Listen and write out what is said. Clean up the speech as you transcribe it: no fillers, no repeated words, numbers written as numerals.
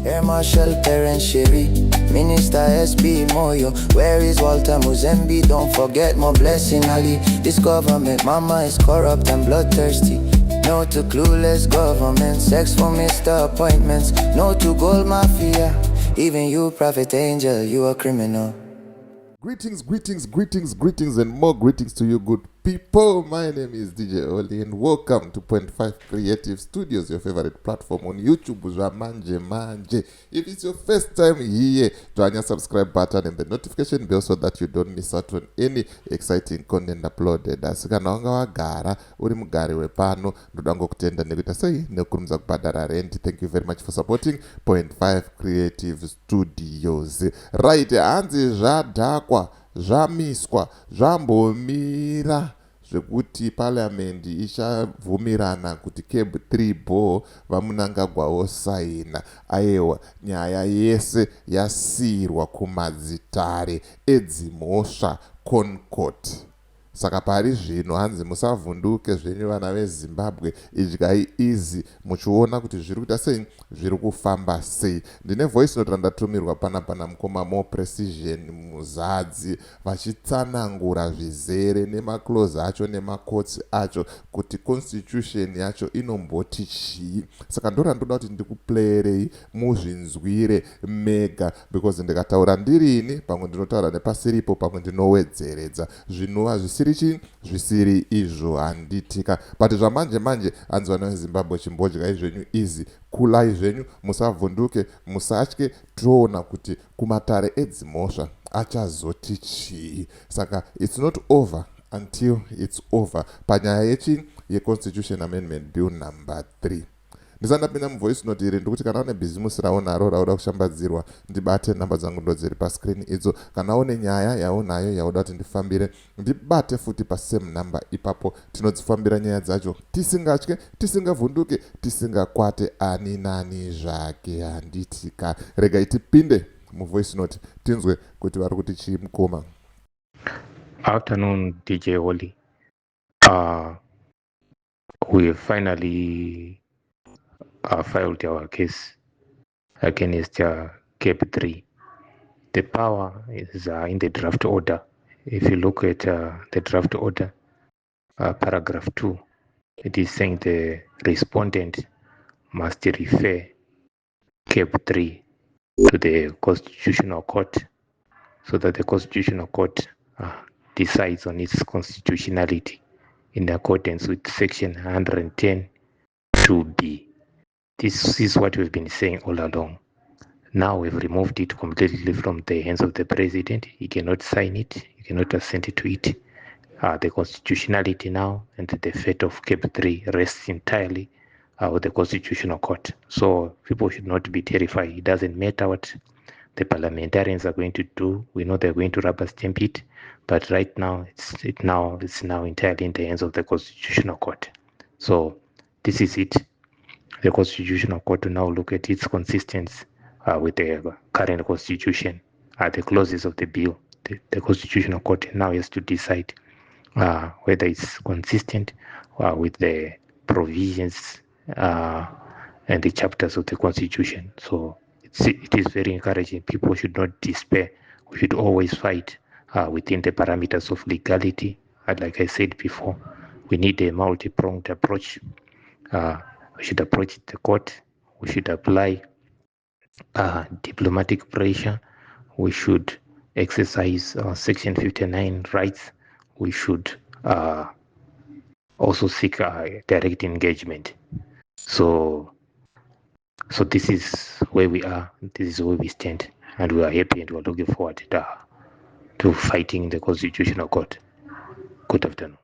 Air Marshal Terence Sherry, Minister SB Moyo. Where is Walter Muzembe? Don't forget my blessing Ali. This government, mama, is corrupt and bloodthirsty. No to clueless government, sex for Mr. Appointments. No to gold mafia. Even you, Prophet Angel, you a criminal. Greetings, greetings, greetings, greetings, and more greetings to you, good people. My name is DJ Oli, and welcome to Point 5 Creative Studios, your favorite platform on YouTube. Manje. If it's your first time here, join your subscribe button and the notification bell so that you don't miss out on any exciting content uploaded. Asikana wanga wagara, uri mugari wepano, ndodango kutenda nekuita sei, nekurumza kubhadhara rent. Thank you very much for supporting Point 5 Creative Studios. Right, hanzi zvadhakwa, zvamiswa, zvambomira zvekuti parliamendi ichabvumirana kuti CAB3 bho vaMnangagwa vosaina. Aiwa, nyaya yese yasiyirwa kumadzitare edzimhosva Concord. Saka pari zvino hanzi musavhunduke zvenyu vana veZimbabwe, idyai izi muchiona kuti zviri kuita sei, zviri kufamba sei. Ndine voice note randatumirwa pana mukoma More Precision Muzadzi vachitsanangura zvizere nemaclose acho nemakotsi acho kuti constitution yacho inomboti chii. Saka ndorandoda kuti ndikuplayerei muzvinzwire mega, because ndikataura ndirini pamwe ndinotaura nepasiripo pamwe ndinowedzeredza zvinova zvisiri izvo handitika. But zvamanje hanzi vana veZimbabwe chimbodyai zvenyu izi, kulai zvenyu, musavhunduke, musatye. Toona kuti kumatare edzimhosva achazoti chii. Saka it's not over until it's over panyaya yeConstitution Amendment Bill number 3. Ndisandapinda muvoice note iri ndikuti kana une bhizimusi raunaro rauda kushambadzirwa, ndibate namba dzangu ndo dziri pascreen idzo. Kana une nyaya yaunayo yauda kuti ndifambire, ndibate futi pasame number. Ipapo tinodzifambira nyaya dzacho tisingatye, tisingavhunduke, tisingakwate ani nani zvake. Handitika, regai tipinde muvoice note tinzwe kuti vari kuti chii mukoma. Afternoon, DJ Oli. We finally filed our case against CAB3. The power is in the draft order. If you look at the draft order, paragraph 2, it is saying the respondent must refer CAB3 to the Constitutional Court so that the Constitutional Court decides on its constitutionality in accordance with Section 110 2B. This is what we've been saying all along. Now we've removed it completely from the hands of the president. He cannot sign it. He cannot assent to it. The constitutionality now and the fate of CAB3 rests entirely with the Constitutional Court. So people should not be terrified. It doesn't matter what the parliamentarians are going to do. We know they're going to rubber stamp it, but right now it's now entirely in the hands of the Constitutional Court. So this is it. The Constitutional Court will now look at its consistency with the current constitution, the clauses of the bill. The Constitutional Court now has to decide whether it's consistent with the provisions and the chapters of the Constitution. So it is very encouraging. People should not despair. We should always fight within the parameters of legality. And like I said before, we need a multi-pronged approach. We should approach the court. We should apply diplomatic pressure. We should exercise Section 59 rights. We should also seek direct engagement. So this is where we are. This is where we stand, and we are happy and we are looking forward to fighting the Constitutional Court. Good afternoon.